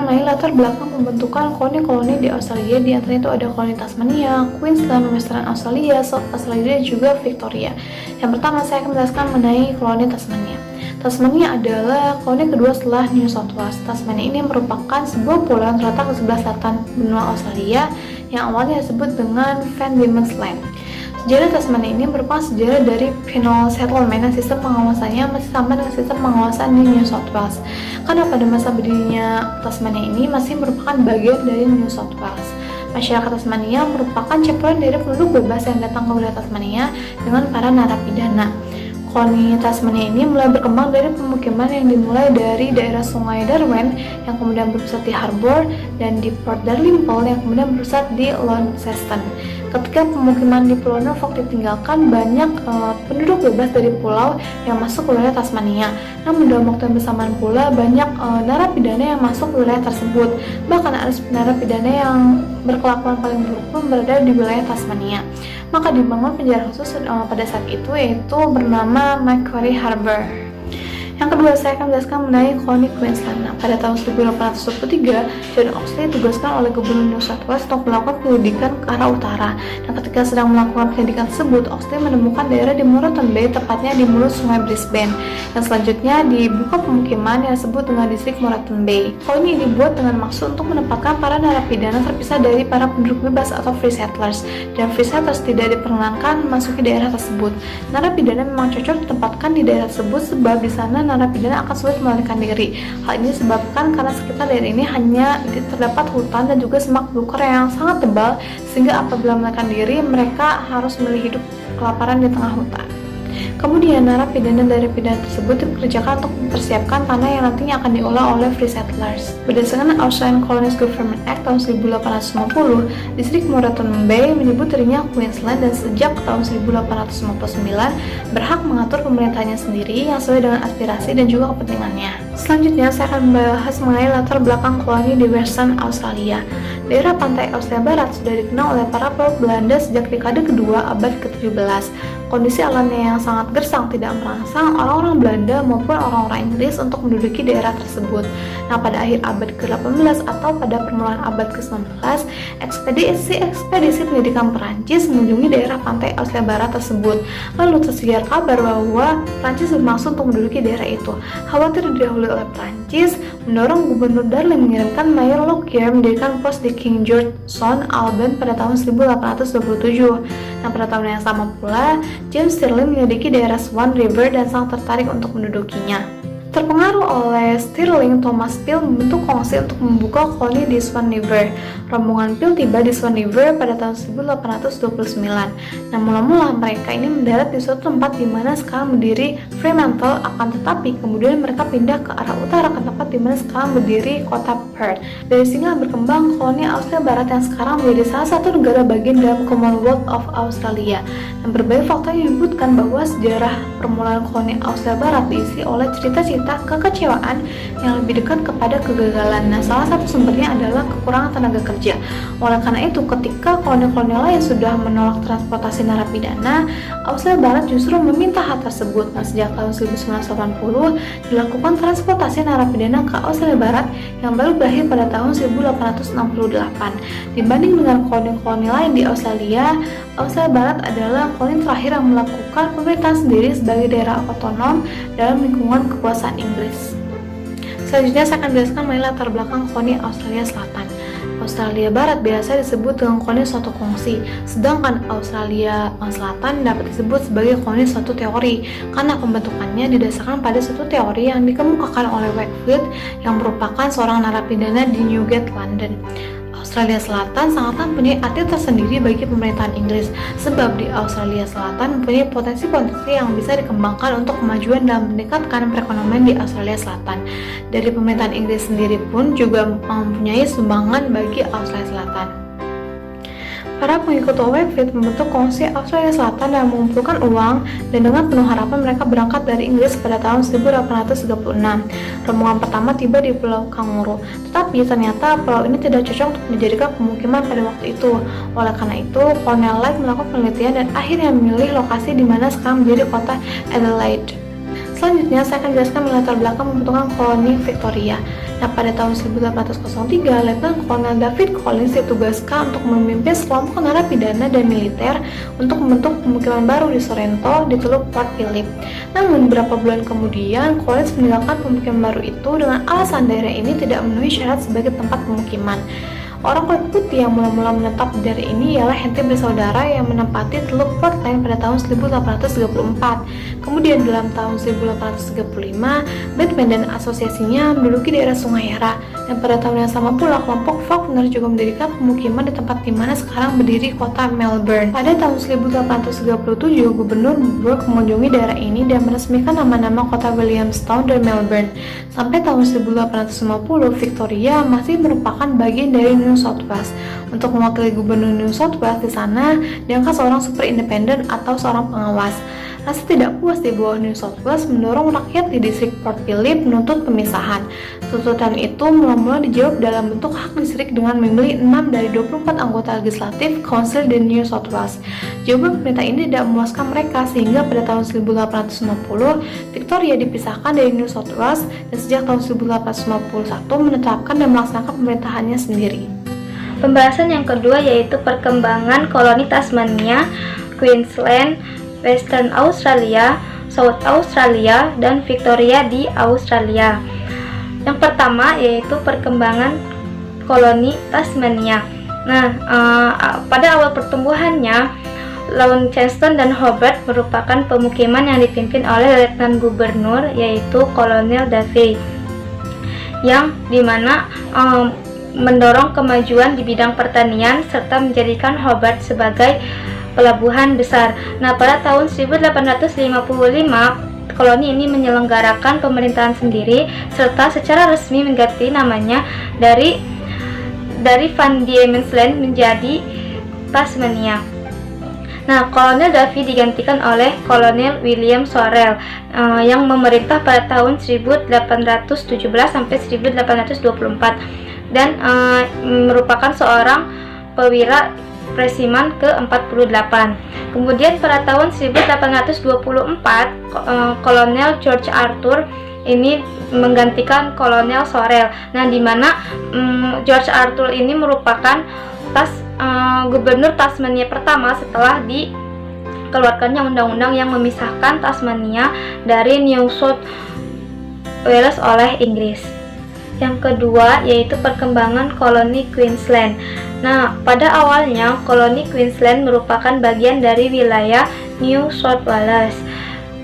mengenai latar belakang pembentukan koloni-koloni di Australia. Di antaranya itu ada koloni Tasmania, Queensland, Western Australia, South Australia, dan juga Victoria. Yang pertama saya akan menjelaskan mengenai koloni Tasmania. Tasmania adalah koloni kedua setelah New South Wales. Tasmania ini merupakan sebuah pulau yang terletak di sebelah selatan benua Australia yang awalnya disebut dengan Van Diemen's Land. Sejarah Tasmania ini merupakan sejarah dari penal settlement dan sistem pengawasannya masih sama dengan sistem pengawasan di New South Wales. Karena pada masa berdirinya Tasmania ini masih merupakan bagian dari New South Wales. Masyarakat Tasmania merupakan campuran dari penduduk bebas yang datang ke wilayah Tasmania dengan para narapidana. Koloni Tasmania ini mulai berkembang dari pemukiman yang dimulai dari daerah Sungai Darwin yang kemudian berpusat di Harbour dan di Port Dalrymple yang kemudian berpusat di Launceston. Ketika pemukiman di Pulau Norfolk ditinggalkan, banyak penduduk bebas dari pulau yang masuk ke wilayah Tasmania. Namun dalam waktu yang bersamaan pula banyak narapidana yang masuk ke wilayah tersebut. Bahkan ada narapidana yang berkelakuan paling buruk pun berada di wilayah Tasmania. Maka dibangun penjara khusus pada saat itu, yaitu bernama Macquarie Harbour. Yang kedua, saya akan menjelaskan mengenai koloni Queensland. Pada tahun 1823, John Oxley ditugaskan oleh Gubernur New South Wales untuk melakukan penyelidikan ke arah utara. Dan ketika sedang melakukan penyelidikan tersebut, Oxley menemukan daerah di Moreton Bay, tepatnya di mulut Sungai Brisbane. Dan selanjutnya dibuka pemukiman yang disebut dengan distrik Moreton Bay. Koloni ini dibuat dengan maksud untuk menempatkan para narapidana terpisah dari para penduduk bebas atau free settlers. Dan free settlers tidak diperkenankan memasuki daerah tersebut. Narapidana memang cocok ditempatkan di daerah tersebut sebab di sana narapidana akan sulit melarikan diri. Hal ini disebabkan karena sekitar daerah ini hanya terdapat hutan dan juga semak belukar yang sangat tebal, sehingga apabila melarikan diri mereka harus memilih hidup kelaparan di tengah hutan. Kemudian narapidana dari pidana tersebut dikerjakan untuk mempersiapkan tanah yang nantinya akan diolah oleh free settlers. Berdasarkan Australian Colonies Government Act tahun 1850, distrik Moreton Bay menyebut dirinya Queensland dan sejak tahun 1859 berhak mengatur pemerintahannya sendiri yang sesuai dengan aspirasi dan juga kepentingannya. Selanjutnya saya akan membahas mengenai latar belakang koloni di Western Australia. Daerah pantai Australia Barat sudah dikenal oleh para pelaut Belanda sejak dekade kedua abad ke-17. Kondisi alamnya yang sangat gersang tidak merangsang orang-orang Belanda maupun orang-orang Inggris untuk menduduki daerah tersebut. Nah, pada akhir abad ke-18 atau pada permulaan abad ke-19, ekspedisi pendidikan Perancis mengunjungi daerah pantai Australia Barat tersebut. Lalu tersiar kabar bahwa Perancis bermaksud untuk menduduki daerah itu. Khawatir didahului oleh Perancis, mendorong Gubernur Darling mengirimkan Mayor Lockyer mendirikan pos di King George Sound, Albany pada tahun 1827. Nah, pada tahun yang sama pula, James Stirling menyelidiki daerah Swan River dan sangat tertarik untuk mendudukinya. Terpengaruh oleh Stirling, Thomas Peel membentuk kongsi untuk membuka koloni di Swan River. Rombongan Peel tiba di Swan River pada tahun 1829. Nah, mula-mula mereka ini mendarat di suatu tempat di mana sekarang berdiri Fremantle, akan tetapi kemudian mereka pindah ke arah utara ke tempat di mana sekarang berdiri kota Perth. Dari sini berkembang koloni Australia Barat yang sekarang menjadi salah satu negara bagian dalam Commonwealth of Australia. Dan berbagai fakta menyebutkan bahwa sejarah permulaan koloni Australia Barat diisi oleh cerita-cerita kekecewaan yang lebih dekat kepada kegagalan. Nah, salah satu sumbernya adalah kekurangan tenaga kerja. Oleh karena itu, ketika koloni-koloni lain sudah menolak transportasi narapidana, Australia Barat justru meminta hal tersebut. Nah, sejak tahun 1980 dilakukan transportasi narapidana ke Australia Barat yang baru berakhir pada tahun 1868. Dibanding dengan koloni-koloni lain di Australia, Australia Barat adalah koloni terakhir yang melakukan pemerintahan sendiri sebagai daerah otonom dalam lingkungan kekuasaan Inggris. Selanjutnya saya akan jelaskan mengenai latar belakang koloni Australia Selatan. Australia Barat biasa disebut dengan koloni suatu kongsi, sedangkan Australia Selatan dapat disebut sebagai koloni suatu teori karena pembentukannya didasarkan pada suatu teori yang dikemukakan oleh Wakefield yang merupakan seorang narapidana di Newgate, London. Australia Selatan sangat mempunyai arti tersendiri bagi pemerintahan Inggris, sebab di Australia Selatan mempunyai potensi-potensi yang bisa dikembangkan untuk kemajuan dalam meningkatkan perekonomian di Australia Selatan. Dari pemerintahan Inggris sendiri pun juga mempunyai sumbangan bagi Australia Selatan. Para pengikut Wakefield membentuk kongsi Australia Selatan dan mengumpulkan uang, dan dengan penuh harapan mereka berangkat dari Inggris pada tahun 1836. Rombongan pertama tiba di Pulau Kangaroo, tetapi ternyata pulau ini tidak cocok untuk dijadikan pemukiman pada waktu itu. Oleh karena itu, Kolonel Light melakukan penelitian dan akhirnya memilih lokasi di mana sekarang menjadi kota Adelaide. Selanjutnya, saya akan jelaskan latar belakang pembentukan koloni Victoria. Nah, pada tahun 1803, Letnan Kolonel David Collins ditugaskan untuk memimpin sekelompok narapidana dan militer untuk membentuk pemukiman baru di Sorrento di Teluk Port Phillip. Namun, beberapa bulan kemudian, Collins meninggalkan pemukiman baru itu dengan alasan daerah ini tidak memenuhi syarat sebagai tempat pemukiman. Orang kulit putih yang mula-mula menetap di daerah ini ialah Henty bersaudara yang menempati Teluk Portland pada tahun 1834. Kemudian dalam tahun 1835, Batman dan asosiasinya menduduki daerah Sungai Yara. Dan pada tahun yang sama pula, kelompok Faulkner juga mendirikan pemukiman di tempat di mana sekarang berdiri kota Melbourne. Pada tahun 1837, Gubernur Burke mengunjungi daerah ini dan meresmikan nama-nama kota Williamstown dan Melbourne. Sampai tahun 1850, Victoria masih merupakan bagian dari New South Wales. Untuk mewakili Gubernur New South Wales di sana, diangkat seorang super independen atau seorang pengawas. Rasa tidak puas di bawah New South Wales mendorong rakyat di distrik Port Phillip menuntut pemisahan. Tuntutan itu mula-mula dijawab dalam bentuk hak distrik dengan memilih 6 dari 24 anggota legislatif Council di New South Wales. Jawaban pemerintah ini tidak memuaskan mereka sehingga pada tahun 1850 Victoria dipisahkan dari New South Wales dan sejak tahun 1851 menetapkan dan melaksanakan pemerintahannya sendiri. Pembahasan yang kedua yaitu perkembangan koloni Tasmania, Queensland, Western Australia, South Australia, dan Victoria di Australia. Yang pertama yaitu perkembangan koloni Tasmania. Nah, pada awal pertumbuhannya, Launceston dan Hobart merupakan pemukiman yang dipimpin oleh Letnan Gubernur yaitu Kolonel Davey, yang dimana mendorong kemajuan di bidang pertanian serta menjadikan Hobart sebagai pelabuhan besar. Nah, pada tahun 1855, koloni ini menyelenggarakan pemerintahan sendiri serta secara resmi mengganti namanya dari Van Diemen's Land menjadi Tasmania. Nah, Kolonel Davey digantikan oleh Kolonel William Sorrell yang memerintah pada tahun 1817 sampai 1824 dan merupakan seorang perwira Presiman ke-48. Kemudian pada tahun 1824, Kolonel George Arthur ini menggantikan Kolonel Sorrell. Nah, di mana George Arthur ini merupakan gubernur Tasmania pertama setelah dikeluarkannya undang-undang yang memisahkan Tasmania dari New South Wales oleh Inggris. Yang kedua yaitu perkembangan koloni Queensland. Nah, pada awalnya koloni Queensland merupakan bagian dari wilayah New South Wales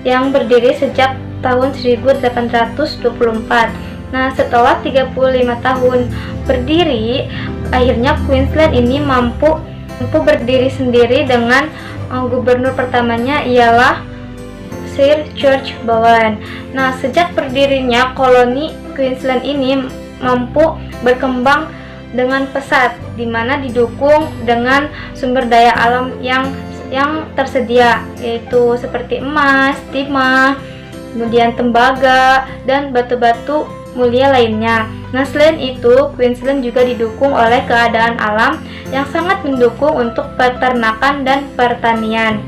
yang berdiri sejak tahun 1824. Nah, setelah 35 tahun berdiri, akhirnya Queensland ini mampu berdiri sendiri dengan gubernur pertamanya ialah Sir George Bowen. Nah, sejak berdirinya koloni Queensland ini mampu berkembang dengan pesat, di mana didukung dengan sumber daya alam yang tersedia, yaitu seperti emas, timah, kemudian tembaga, dan batu-batu mulia lainnya. Nah, selain itu, Queensland juga didukung oleh keadaan alam yang sangat mendukung untuk peternakan dan pertanian.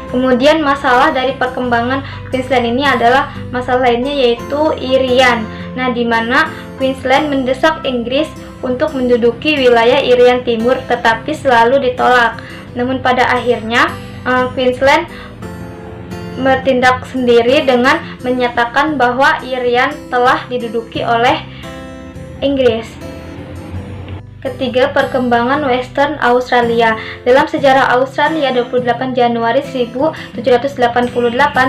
Kemudian masalah dari perkembangan Queensland ini adalah masalah lainnya yaitu Irian. Nah, di mana Queensland mendesak Inggris untuk menduduki wilayah Irian Timur tetapi selalu ditolak. Namun pada akhirnya Queensland bertindak sendiri dengan menyatakan bahwa Irian telah diduduki oleh Inggris. Ketiga, perkembangan Western Australia. Dalam sejarah Australia, 28 Januari 1788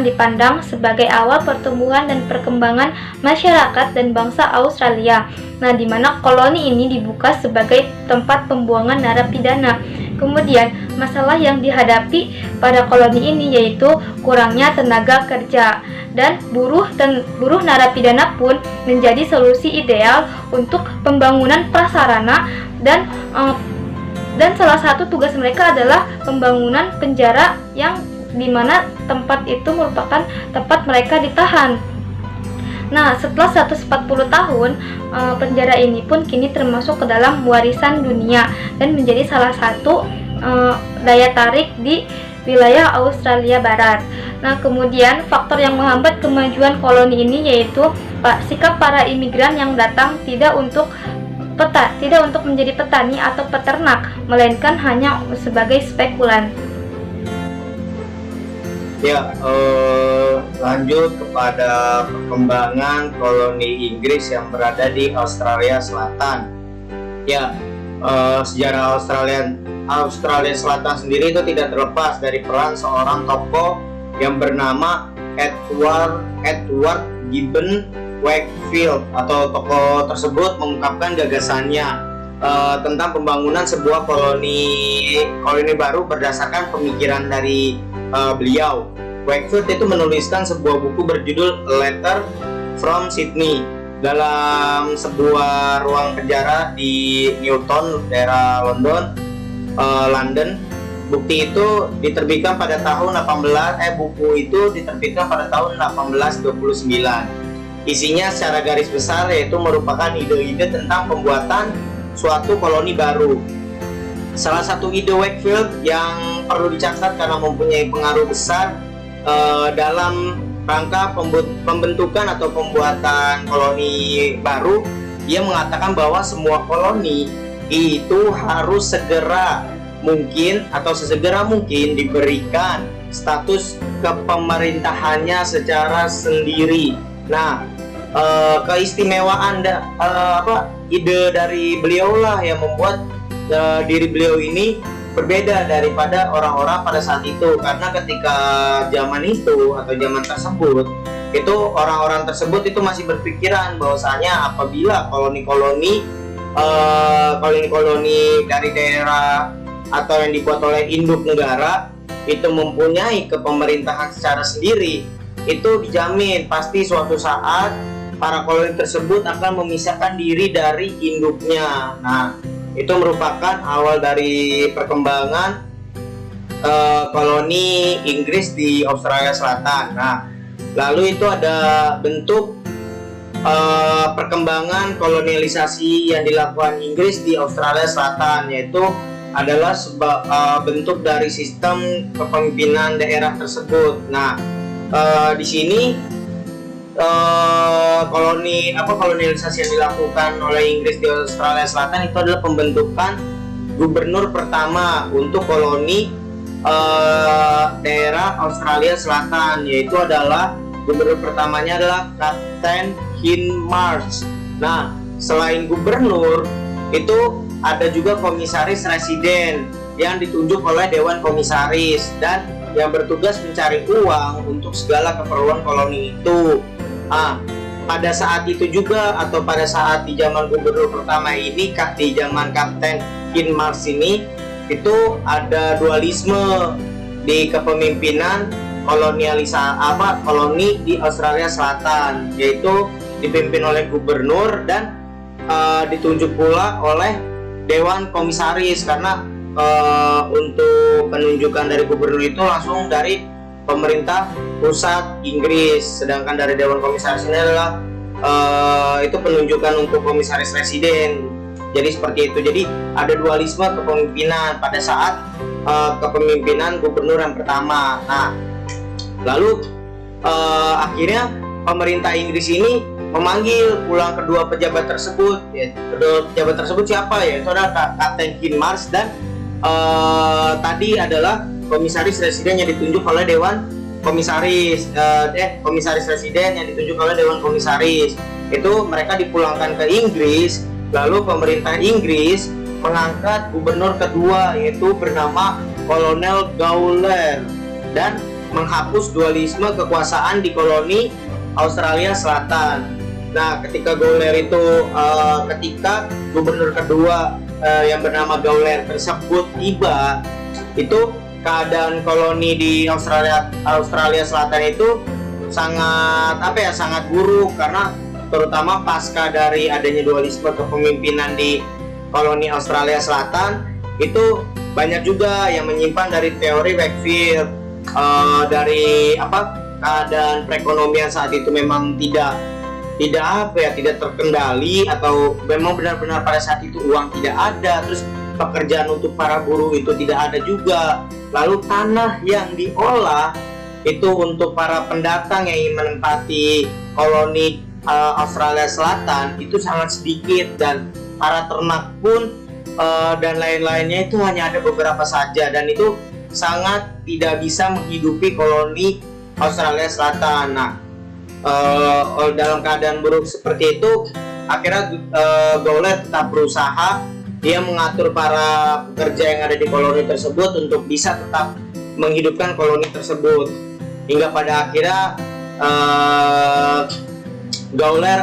dipandang sebagai awal pertumbuhan dan perkembangan masyarakat dan bangsa Australia. Nah, di mana koloni ini dibuka sebagai tempat pembuangan narapidana. Kemudian, masalah yang dihadapi pada koloni ini yaitu kurangnya tenaga kerja, dan buruh narapidana pun menjadi solusi ideal untuk pembangunan prasarana dan salah satu tugas mereka adalah pembangunan penjara yang dimana tempat itu merupakan tempat mereka ditahan. Nah, setelah 140 tahun, penjara ini pun kini termasuk ke dalam warisan dunia dan menjadi salah satu daya tarik di wilayah Australia Barat. Nah, kemudian faktor yang menghambat kemajuan koloni ini yaitu sikap para imigran yang datang tidak untuk menjadi petani atau peternak, melainkan hanya sebagai spekulan. Ya, lanjut kepada perkembangan koloni Inggris yang berada di Australia Selatan. Ya, sejarah Australia Selatan sendiri itu tidak terlepas dari peran seorang tokoh yang bernama Edward Gibbon Wakefield, atau tokoh tersebut mengungkapkan gagasannya tentang pembangunan sebuah koloni baru berdasarkan pemikiran dari beliau. Wakefield itu menuliskan sebuah buku berjudul A Letter from Sydney dalam sebuah ruang penjara di Newton, daerah London. Buku itu diterbitkan pada tahun 1829. Isinya secara garis besar yaitu merupakan ide-ide tentang pembuatan suatu koloni baru. Salah satu ide Wakefield yang perlu dicatat karena mempunyai pengaruh besar dalam rangka pembentukan atau pembuatan koloni baru, ia mengatakan bahwa semua koloni itu harus segera mungkin atau sesegera mungkin diberikan status kepemerintahannya secara sendiri. Nah, keistimewaan ide dari beliau lah yang membuat diri beliau ini berbeda daripada orang-orang pada saat itu, karena ketika zaman itu atau zaman tersebut itu orang-orang tersebut itu masih berpikiran bahwasanya apabila koloni-koloni dari daerah atau yang dibuat oleh induk negara itu mempunyai kepemerintahan secara sendiri, itu dijamin pasti suatu saat para koloni tersebut akan memisahkan diri dari induknya. Nah, itu merupakan awal dari perkembangan koloni Inggris di Australia Selatan. Nah, lalu itu ada bentuk perkembangan kolonialisasi yang dilakukan Inggris di Australia Selatan, yaitu adalah bentuk dari sistem kepemimpinan daerah tersebut. Nah, di sini kolonialisasi yang dilakukan oleh Inggris di Australia Selatan itu adalah pembentukan gubernur pertama untuk koloni daerah Australia Selatan, yaitu adalah gubernur pertamanya adalah Kapten Hindmarsh. Nah, selain gubernur itu ada juga komisaris residen yang ditunjuk oleh Dewan Komisaris dan yang bertugas mencari uang untuk segala keperluan koloni itu. Pada saat itu juga atau pada saat di zaman gubernur pertama ini, di zaman Kapten Hindmarsh ini, itu ada dualisme di kepemimpinan koloni di Australia Selatan, yaitu dipimpin oleh gubernur dan ditunjuk pula oleh Dewan Komisaris, karena untuk penunjukan dari gubernur itu langsung dari pemerintah pusat Inggris, sedangkan dari Dewan Komisaris ini adalah itu penunjukan untuk komisaris residen. Jadi seperti itu. Jadi ada dualisme kepemimpinan pada saat kepemimpinan gubernur yang pertama. Nah, lalu akhirnya pemerintah Inggris ini memanggil pulang kedua pejabat tersebut. Kedua pejabat tersebut siapa? Yaitu adalah Kapten Hindmarsh dan tadi adalah komisaris residen yang ditunjuk oleh Dewan Komisaris. Komisaris residen yang ditunjuk oleh Dewan Komisaris. Itu mereka dipulangkan ke Inggris. Lalu pemerintah Inggris mengangkat gubernur kedua, yaitu bernama Kolonel Gawler, dan menghapus dualisme kekuasaan di koloni Australia Selatan. Nah, ketika Gawler itu ketika gubernur kedua yang bernama Gawler tersebut tiba, itu keadaan koloni di Australia Selatan itu sangat buruk, karena terutama pasca dari adanya dualisme kepemimpinan di koloni Australia Selatan, itu banyak juga yang menyimpan dari teori Wakefield dari keadaan perekonomian saat itu memang tidak terkendali, atau memang benar-benar pada saat itu uang tidak ada, terus pekerjaan untuk para buruh itu tidak ada juga. Lalu tanah yang diolah itu untuk para pendatang yang ingin menempati koloni Australia Selatan itu sangat sedikit, dan para ternak pun dan lain-lainnya itu hanya ada beberapa saja, dan itu sangat tidak bisa menghidupi koloni Australia Selatan. Nah, dalam keadaan buruk seperti itu, akhirnya Gawler tetap berusaha. Dia mengatur para pekerja yang ada di koloni tersebut untuk bisa tetap menghidupkan koloni tersebut, hingga pada akhirnya Gawler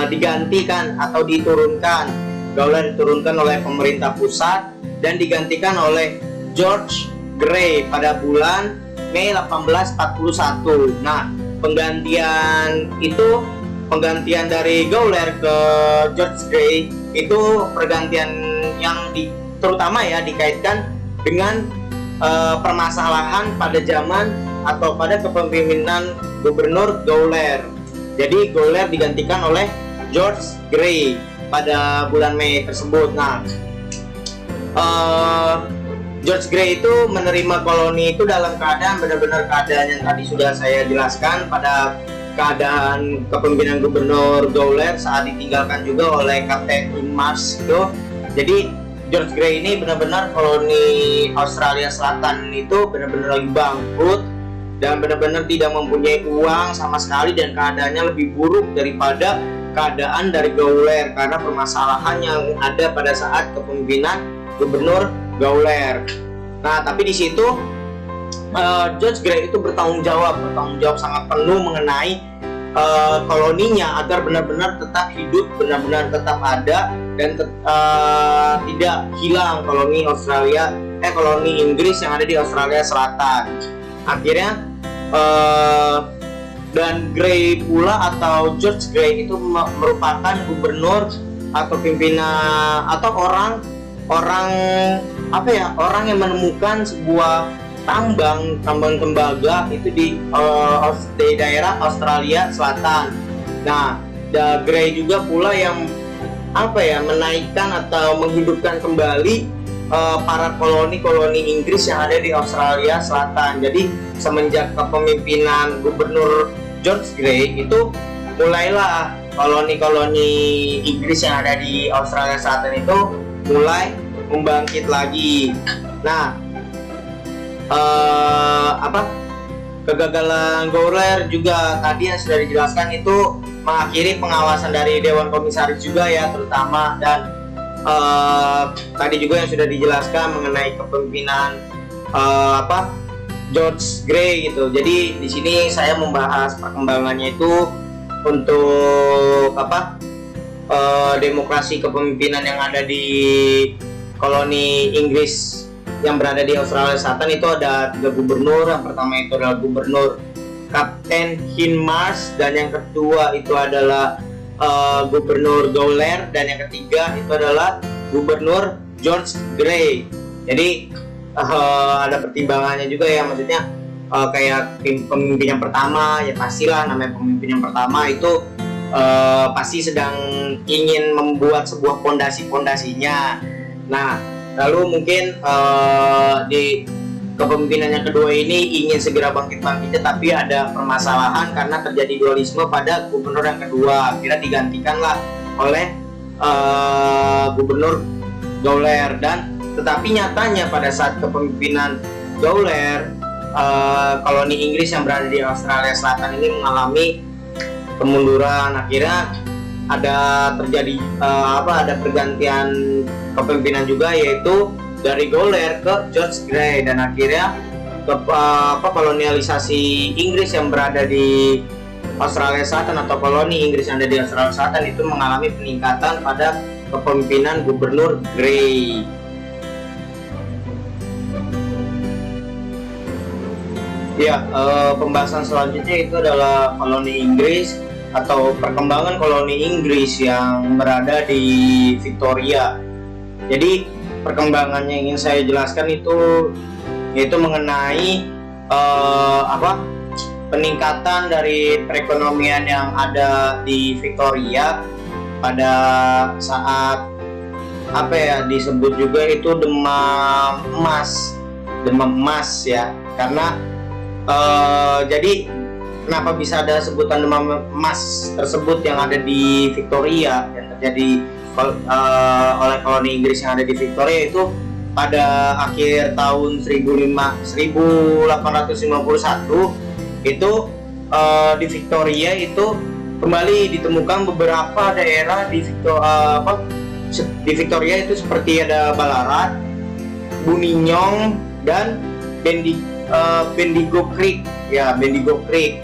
digantikan atau diturunkan. Gawler diturunkan oleh pemerintah pusat dan digantikan oleh George Grey pada bulan Mei 1841. Nah, penggantian dari Gawler ke George Grey itu pergantian yang terutama ya dikaitkan dengan permasalahan pada zaman atau pada kepemimpinan Gubernur Gawler. Jadi Gawler digantikan oleh George Grey pada bulan Mei tersebut. Nah, George Grey itu menerima koloni itu dalam keadaan benar-benar keadaan yang tadi sudah saya jelaskan, pada keadaan kepemimpinan Gubernur Gawler saat ditinggalkan juga oleh Kapten Hindmarsh itu. Jadi George Grey ini benar-benar koloni Australia Selatan itu benar-benar lagi bangkrut dan benar-benar tidak mempunyai uang sama sekali, dan keadaannya lebih buruk daripada keadaan dari Gawler karena permasalahan yang ada pada saat kepemimpinan Gubernur Gawler. Nah, tapi di situ George Grey itu bertanggung jawab sangat penuh mengenai koloninya agar benar-benar tetap hidup, benar-benar tetap ada, dan tidak hilang koloni Inggris yang ada di Australia Selatan. Akhirnya dan Grey pula atau George Grey itu merupakan gubernur atau pimpinan atau orang yang menemukan sebuah tambang tembaga itu di daerah Australia Selatan. Nah, Grey juga pula yang menaikkan atau menghidupkan kembali para koloni Inggris yang ada di Australia Selatan. Jadi semenjak kepemimpinan Gubernur George Grey itu mulailah koloni Inggris yang ada di Australia Selatan itu mulai membangkit lagi. Nah, kegagalan Gawler juga tadi yang sudah dijelaskan itu mengakhiri pengawasan dari Dewan Komisaris juga ya, terutama, dan tadi juga yang sudah dijelaskan mengenai kepemimpinan George Grey gitu. Jadi di sini saya membahas perkembangannya itu untuk demokrasi kepemimpinan yang ada di koloni Inggris yang berada di Australia Selatan. Itu ada 3 gubernur. Yang pertama itu adalah Gubernur Kapten Hindmarsh, dan yang kedua itu adalah Gubernur Gawler, dan yang ketiga itu adalah Gubernur George Grey. Jadi ada pertimbangannya juga ya, maksudnya kayak pemimpin yang pertama ya pastilah, namanya pemimpin yang pertama itu pasti sedang ingin membuat sebuah pondasinya. Nah, lalu mungkin di kepemimpinan yang kedua ini ingin segera bangkit-bangkitnya, tapi ada permasalahan karena terjadi dualisme pada gubernur yang kedua. Akhirnya digantikanlah oleh Gubernur Gawler, dan tetapi nyatanya pada saat kepemimpinan Gawler, koloni Inggris yang berada di Australia Selatan ini mengalami kemunduran. Akhirnya ada pergantian kepemimpinan juga, yaitu dari Gawler ke George Grey, dan akhirnya kolonialisasi Inggris yang berada di Australia Selatan atau koloni Inggris yang ada di Australia Selatan itu mengalami peningkatan pada kepemimpinan Gubernur Grey. Ya, pembahasan selanjutnya itu adalah koloni Inggris atau perkembangan koloni Inggris yang berada di Victoria. Jadi perkembangannya yang ingin saya jelaskan itu yaitu mengenai peningkatan dari perekonomian yang ada di Victoria pada saat disebut juga itu demam emas ya, karena Jadi kenapa bisa ada sebutan demam emas tersebut yang ada di Victoria, yang terjadi oleh koloni Inggris yang ada di Victoria itu pada akhir tahun 1851 itu di Victoria itu kembali ditemukan beberapa daerah di Victoria itu seperti ada Ballarat, Buninyong, dan Bendigo Creek, ya Bendigo Creek.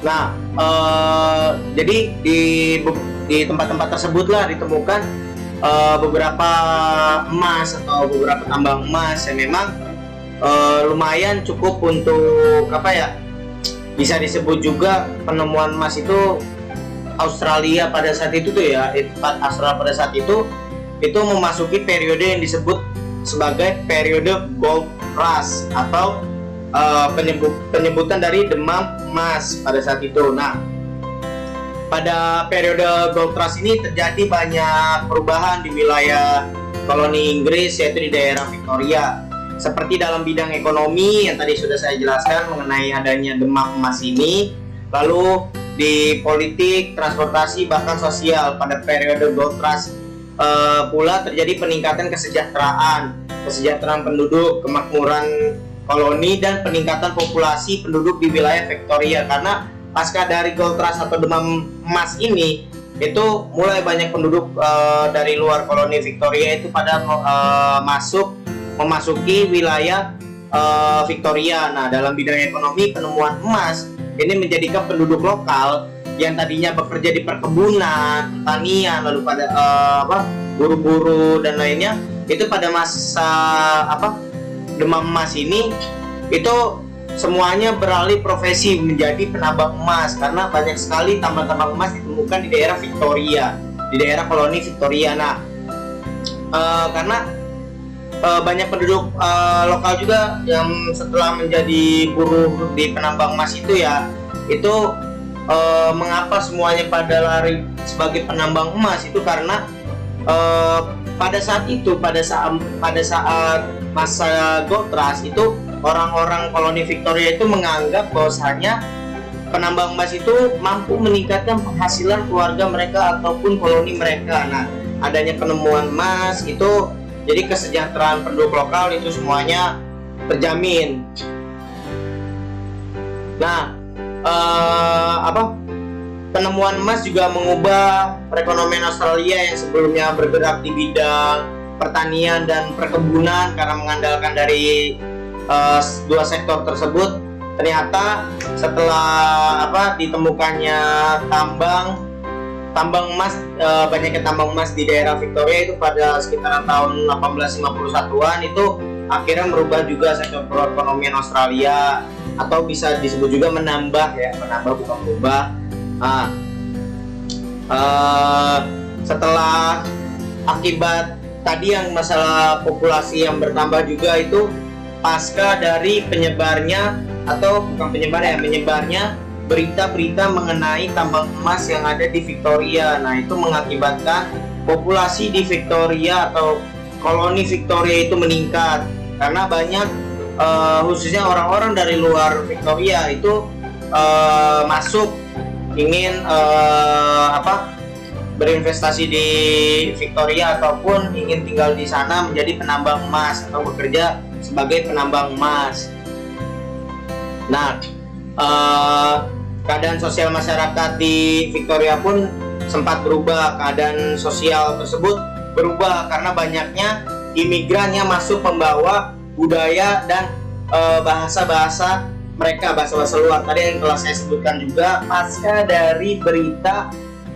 Nah, jadi di tempat-tempat tersebutlah ditemukan beberapa emas atau beberapa tambang emas yang memang lumayan cukup untuk bisa disebut juga penemuan emas itu Australia pada saat itu tuh ya, Australia pada saat itu memasuki periode yang disebut sebagai periode Gold Rush atau penyebutan dari demam emas pada saat itu. Nah, pada periode Gold Rush ini terjadi banyak perubahan di wilayah koloni Inggris, yaitu di daerah Victoria. Seperti dalam bidang ekonomi yang tadi sudah saya jelaskan mengenai adanya demam emas ini, lalu di politik, transportasi, bahkan sosial pada periode Gold Rush pula terjadi peningkatan kesejahteraan penduduk, kemakmuran koloni, dan peningkatan populasi penduduk di wilayah Victoria. Karena pasca dari Gold Rush atau demam emas ini, itu mulai banyak penduduk dari luar koloni Victoria itu pada memasuki wilayah Victoria. Nah, dalam bidang ekonomi, penemuan emas ini menjadikan penduduk lokal yang tadinya bekerja di perkebunan, pertanian, lalu pada buru-buru dan lainnya, itu pada masa demam emas ini itu semuanya beralih profesi menjadi penambang emas, karena banyak sekali tambang-tambang emas ditemukan di daerah Victoria, di daerah koloni Victoria. Nah, karena banyak penduduk lokal juga yang setelah menjadi buruh di penambang emas itu ya, itu mengapa semuanya pada lari sebagai penambang emas itu karena pada saat masa Gold Rush itu orang-orang koloni Victoria itu menganggap bahwasanya penambang emas itu mampu meningkatkan penghasilan keluarga mereka ataupun koloni mereka. Nah, adanya penemuan emas itu jadi kesejahteraan penduduk lokal itu semuanya terjamin. Nah, penemuan emas juga mengubah perekonomian Australia yang sebelumnya bergerak di bidang pertanian dan perkebunan karena mengandalkan dari dua sektor tersebut. Ternyata setelah ditemukannya tambang emas, banyaknya tambang emas di daerah Victoria itu pada sekitaran tahun 1851-an itu akhirnya merubah juga sektor perekonomian Australia, atau bisa disebut juga menambah bukan merubah. Setelah akibat tadi yang masalah populasi yang bertambah juga itu pasca dari menyebarnya berita-berita mengenai tambang emas yang ada di Victoria. Nah, itu mengakibatkan populasi di Victoria atau koloni Victoria itu meningkat karena banyak khususnya orang-orang dari luar Victoria itu masuk ingin berinvestasi di Victoria ataupun ingin tinggal di sana menjadi penambang emas atau bekerja sebagai penambang emas. Nah, keadaan sosial masyarakat di Victoria pun sempat berubah. Keadaan sosial tersebut berubah karena banyaknya imigran yang masuk membawa budaya dan bahasa-bahasa mereka, bahasa-bahasa luar. Tadi yang telah saya sebutkan juga, pasca dari berita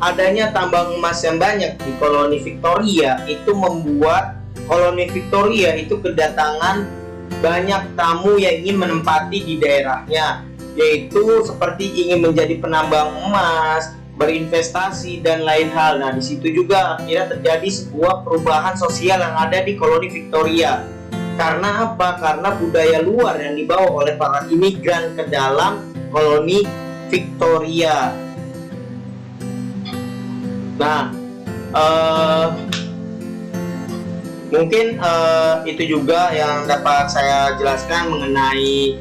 adanya tambang emas yang banyak di koloni Victoria, itu membuat koloni Victoria itu kedatangan banyak tamu yang ingin menempati di daerahnya, yaitu seperti ingin menjadi penambang emas, berinvestasi dan lain hal. Nah, di situ juga akhirnya terjadi sebuah perubahan sosial yang ada di koloni Victoria. Karena apa? Karena budaya luar yang dibawa oleh para imigran ke dalam koloni Victoria. Nah, mungkin itu juga yang dapat saya jelaskan mengenai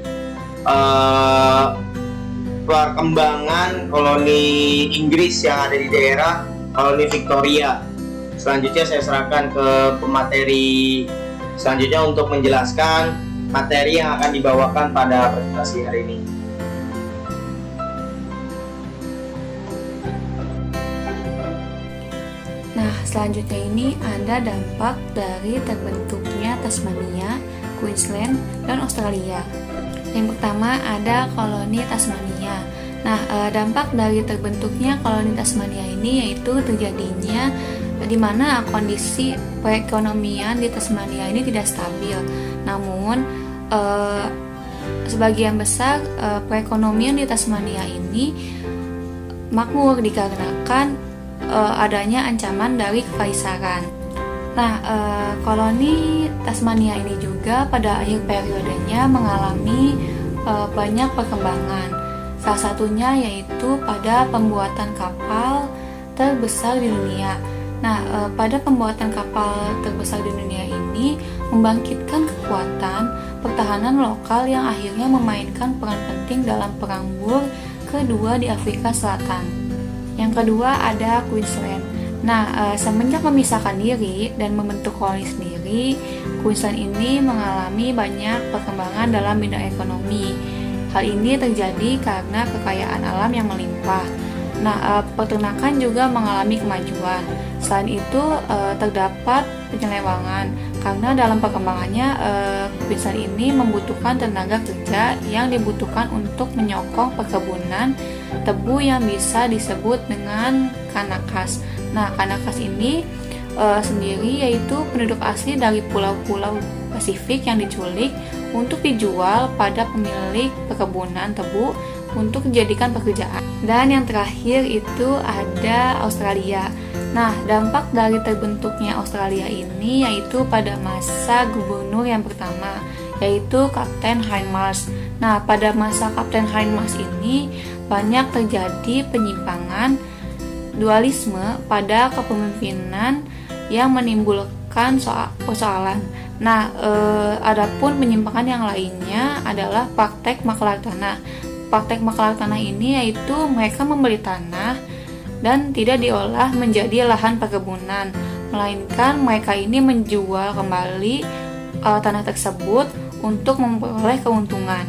perkembangan koloni Inggris yang ada di daerah koloni Victoria. Selanjutnya saya serahkan ke pemateri selanjutnya untuk menjelaskan materi yang akan dibawakan pada presentasi hari ini. Nah, selanjutnya ini ada dampak dari terbentuknya Tasmania, Queensland, dan Australia. Yang pertama ada koloni Tasmania. Nah, dampak dari terbentuknya koloni Tasmania ini yaitu terjadinya di mana kondisi perekonomian di Tasmania ini tidak stabil. Namun, sebagian besar perekonomian di Tasmania ini makmur dikarenakan adanya ancaman dari kekaisaran. Nah, koloni Tasmania ini juga pada akhir periodenya mengalami banyak perkembangan. Salah satunya yaitu pada pembuatan kapal terbesar di dunia. Nah, pada pembuatan kapal terbesar di dunia ini membangkitkan kekuatan pertahanan lokal yang akhirnya memainkan peran penting dalam perang Boer kedua di Afrika Selatan. Yang kedua ada Queensland. Nah, semenjak memisahkan diri dan membentuk koloni sendiri, Queensland ini mengalami banyak perkembangan dalam bidang ekonomi. Hal ini terjadi karena kekayaan alam yang melimpah. Nah, peternakan juga mengalami kemajuan. Selain itu, terdapat penyelewangan karena dalam perkembangannya Queensland ini membutuhkan tenaga kerja yang dibutuhkan untuk menyokong perkebunan tebu yang bisa disebut dengan Kanakas. Nah, Kanakas ini sendiri yaitu penduduk asli dari pulau-pulau Pasifik yang diculik untuk dijual pada pemilik perkebunan tebu untuk dijadikan pekerjaan. Dan yang terakhir itu ada Australia. Nah, dampak dari terbentuknya Australia ini yaitu pada masa gubernur yang pertama, yaitu Kapten Hindmarsh. Nah, pada masa Kapten Hindmarsh ini banyak terjadi penyimpangan dualisme pada kepemimpinan yang menimbulkan persoalan. Nah, adapun penyimpangan yang lainnya adalah praktek maklar tanah. Praktek maklar tanah ini yaitu mereka membeli tanah dan tidak diolah menjadi lahan perkebunan, melainkan mereka ini menjual kembali tanah tersebut untuk memperoleh keuntungan.